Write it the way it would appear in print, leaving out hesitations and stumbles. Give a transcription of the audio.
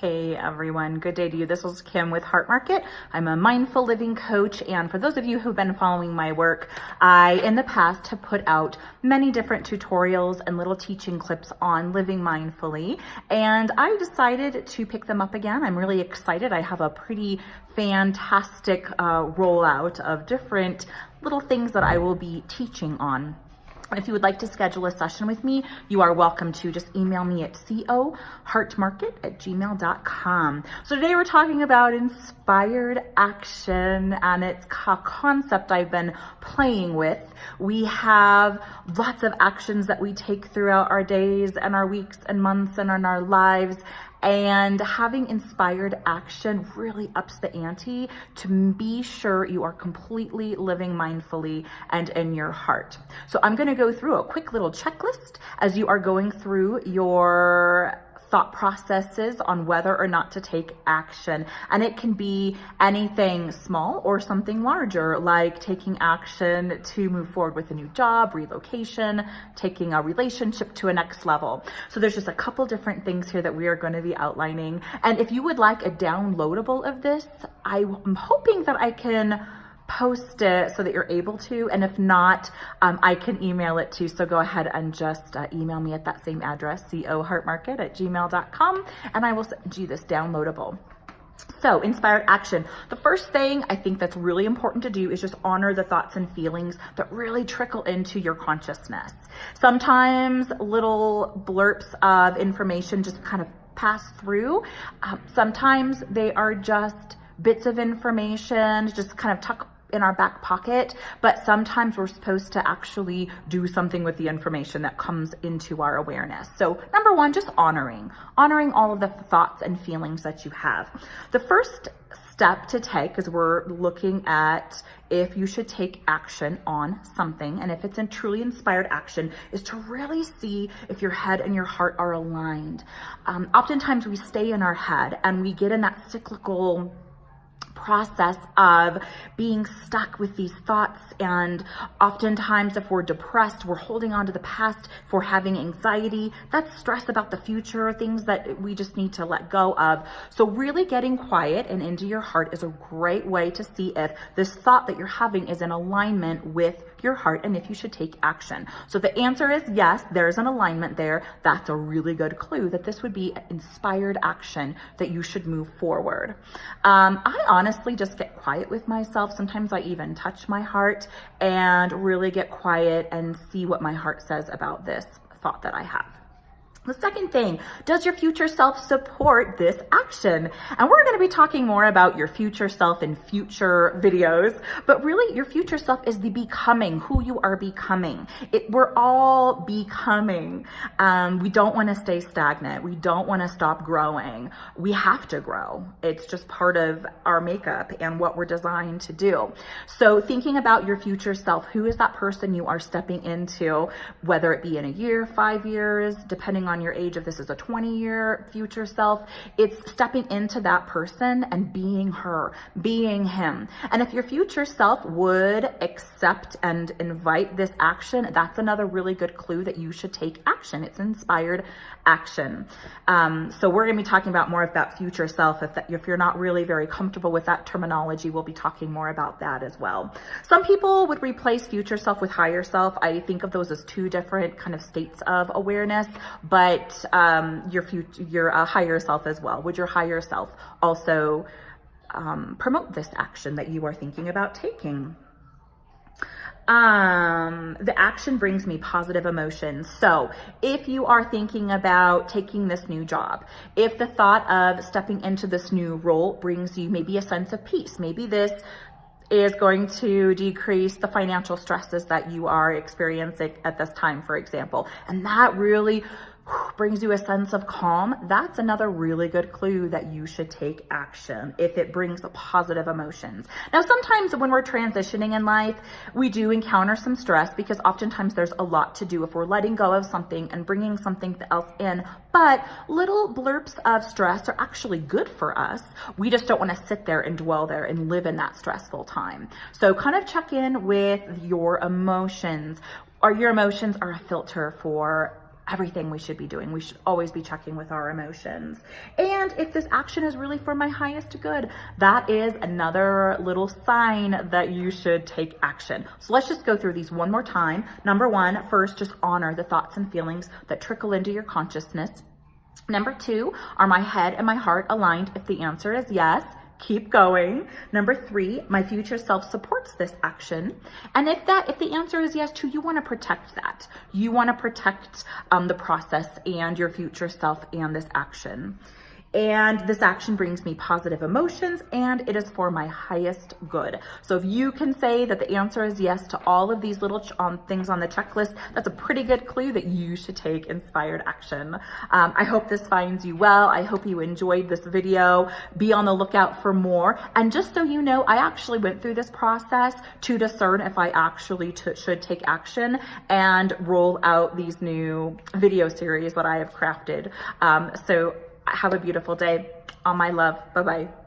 Hey everyone, good day to you. This is Kim with Heart Market. I'm a mindful living coach, and for those of you who've been following my work, I in the past have put out many different tutorials and little teaching clips on living mindfully, and I decided to pick them up again. I'm really excited. I have a pretty fantastic rollout of different little things that I will be teaching on. If you would like to schedule a session with me, you are welcome to just email me at coheartmarket@gmail.com. So today we're talking about inspired action, and it's a concept I've been playing with. We have lots of actions that we take throughout our days and our weeks and months and in our lives. And having inspired action really ups the ante to be sure you are completely living mindfully and in your heart. So I'm going to go through a quick little checklist as you are going through your thought processes on whether or not to take action. And it can be anything small or something larger, like taking action to move forward with a new job, relocation, taking a relationship to a next level. So there's just a couple different things here that we are going to be outlining. And if you would like a downloadable of this, I'm hoping that I can post it so that you're able to, and if not, I can email it to you. So go ahead and just email me at that same address, coheartmarket@gmail.com, and I will send you this downloadable. So inspired action. The first thing I think that's really important to do is just honor the thoughts and feelings that really trickle into your consciousness. Sometimes little blurps of information just kind of pass through. Sometimes they are just bits of information just kind of tuck in our back pocket, but sometimes we're supposed to actually do something with the information that comes into our awareness. So number one, just honoring all of the thoughts and feelings that you have. The first step to take is we're looking at if you should take action on something, and if it's a truly inspired action, is to really see if your head and your heart are aligned. Oftentimes we stay in our head and we get in that cyclical process of being stuck with these thoughts, and oftentimes if we're depressed, we're holding on to the past. If we're having anxiety, that's stress about the future, things that we just need to let go of. So really getting quiet and into your heart is a great way to see if this thought that you're having is in alignment with your heart and if you should take action. So the answer is yes, there's an alignment there. That's a really good clue that this would be inspired action that you should move forward. I honestly just get quiet with myself. Sometimes I even touch my heart and really get quiet and see what my heart says about this thought that I have. The second thing, does your future self support this action? And we're going to be talking more about your future self in future videos, but really your future self is the becoming, who you are becoming. We're all becoming. We don't want to stay stagnant. We don't want to stop growing. We have to grow. It's just part of our makeup and what we're designed to do. So thinking about your future self, who is that person you are stepping into, whether it be in a year, 5 years, depending on your age, if this is a 20-year future self, it's stepping into that person and being her, being him. And if your future self would accept and invite this action, that's another really good clue that you should take action. It's inspired action. So we're going to be talking about more of that future self. If you're not really very comfortable with that terminology, we'll be talking more about that as well. Some people would replace future self with higher self. I think of those as two different kind of states of awareness, but your higher self as well. Would your higher self also promote this action that you are thinking about taking? The action brings me positive emotions. So if you are thinking about taking this new job, if the thought of stepping into this new role brings you maybe a sense of peace, maybe this is going to decrease the financial stresses that you are experiencing at this time, for example, and that really brings you a sense of calm, that's another really good clue that you should take action if it brings positive emotions. Now, sometimes when we're transitioning in life, we do encounter some stress because oftentimes there's a lot to do if we're letting go of something and bringing something else in. But little blurps of stress are actually good for us. We just don't want to sit there and dwell there and live in that stressful time. So kind of check in with your emotions. Your emotions are a filter for everything we should be doing. We should always be checking with our emotions. And if this action is really for my highest good, that is another little sign that you should take action. So let's just go through these one more time. Number one, first, just honor the thoughts and feelings that trickle into your consciousness. Number two, are my head and my heart aligned? If the answer is yes, keep going. Number three, my future self supports this action. And if the answer is yes too, you want to protect that. You want to protect the process and your future self and this action. And this action brings me positive emotions and it is for my highest good. So if you can say that the answer is yes to all of these little things on the checklist, that's a pretty good clue that you should take inspired action. I hope this finds you well. I hope you enjoyed this video. Be on the lookout for more. And just so you know, I actually went through this process to discern if I actually should take action and roll out these new video series that I have crafted. So have a beautiful day. All my love. Bye-bye.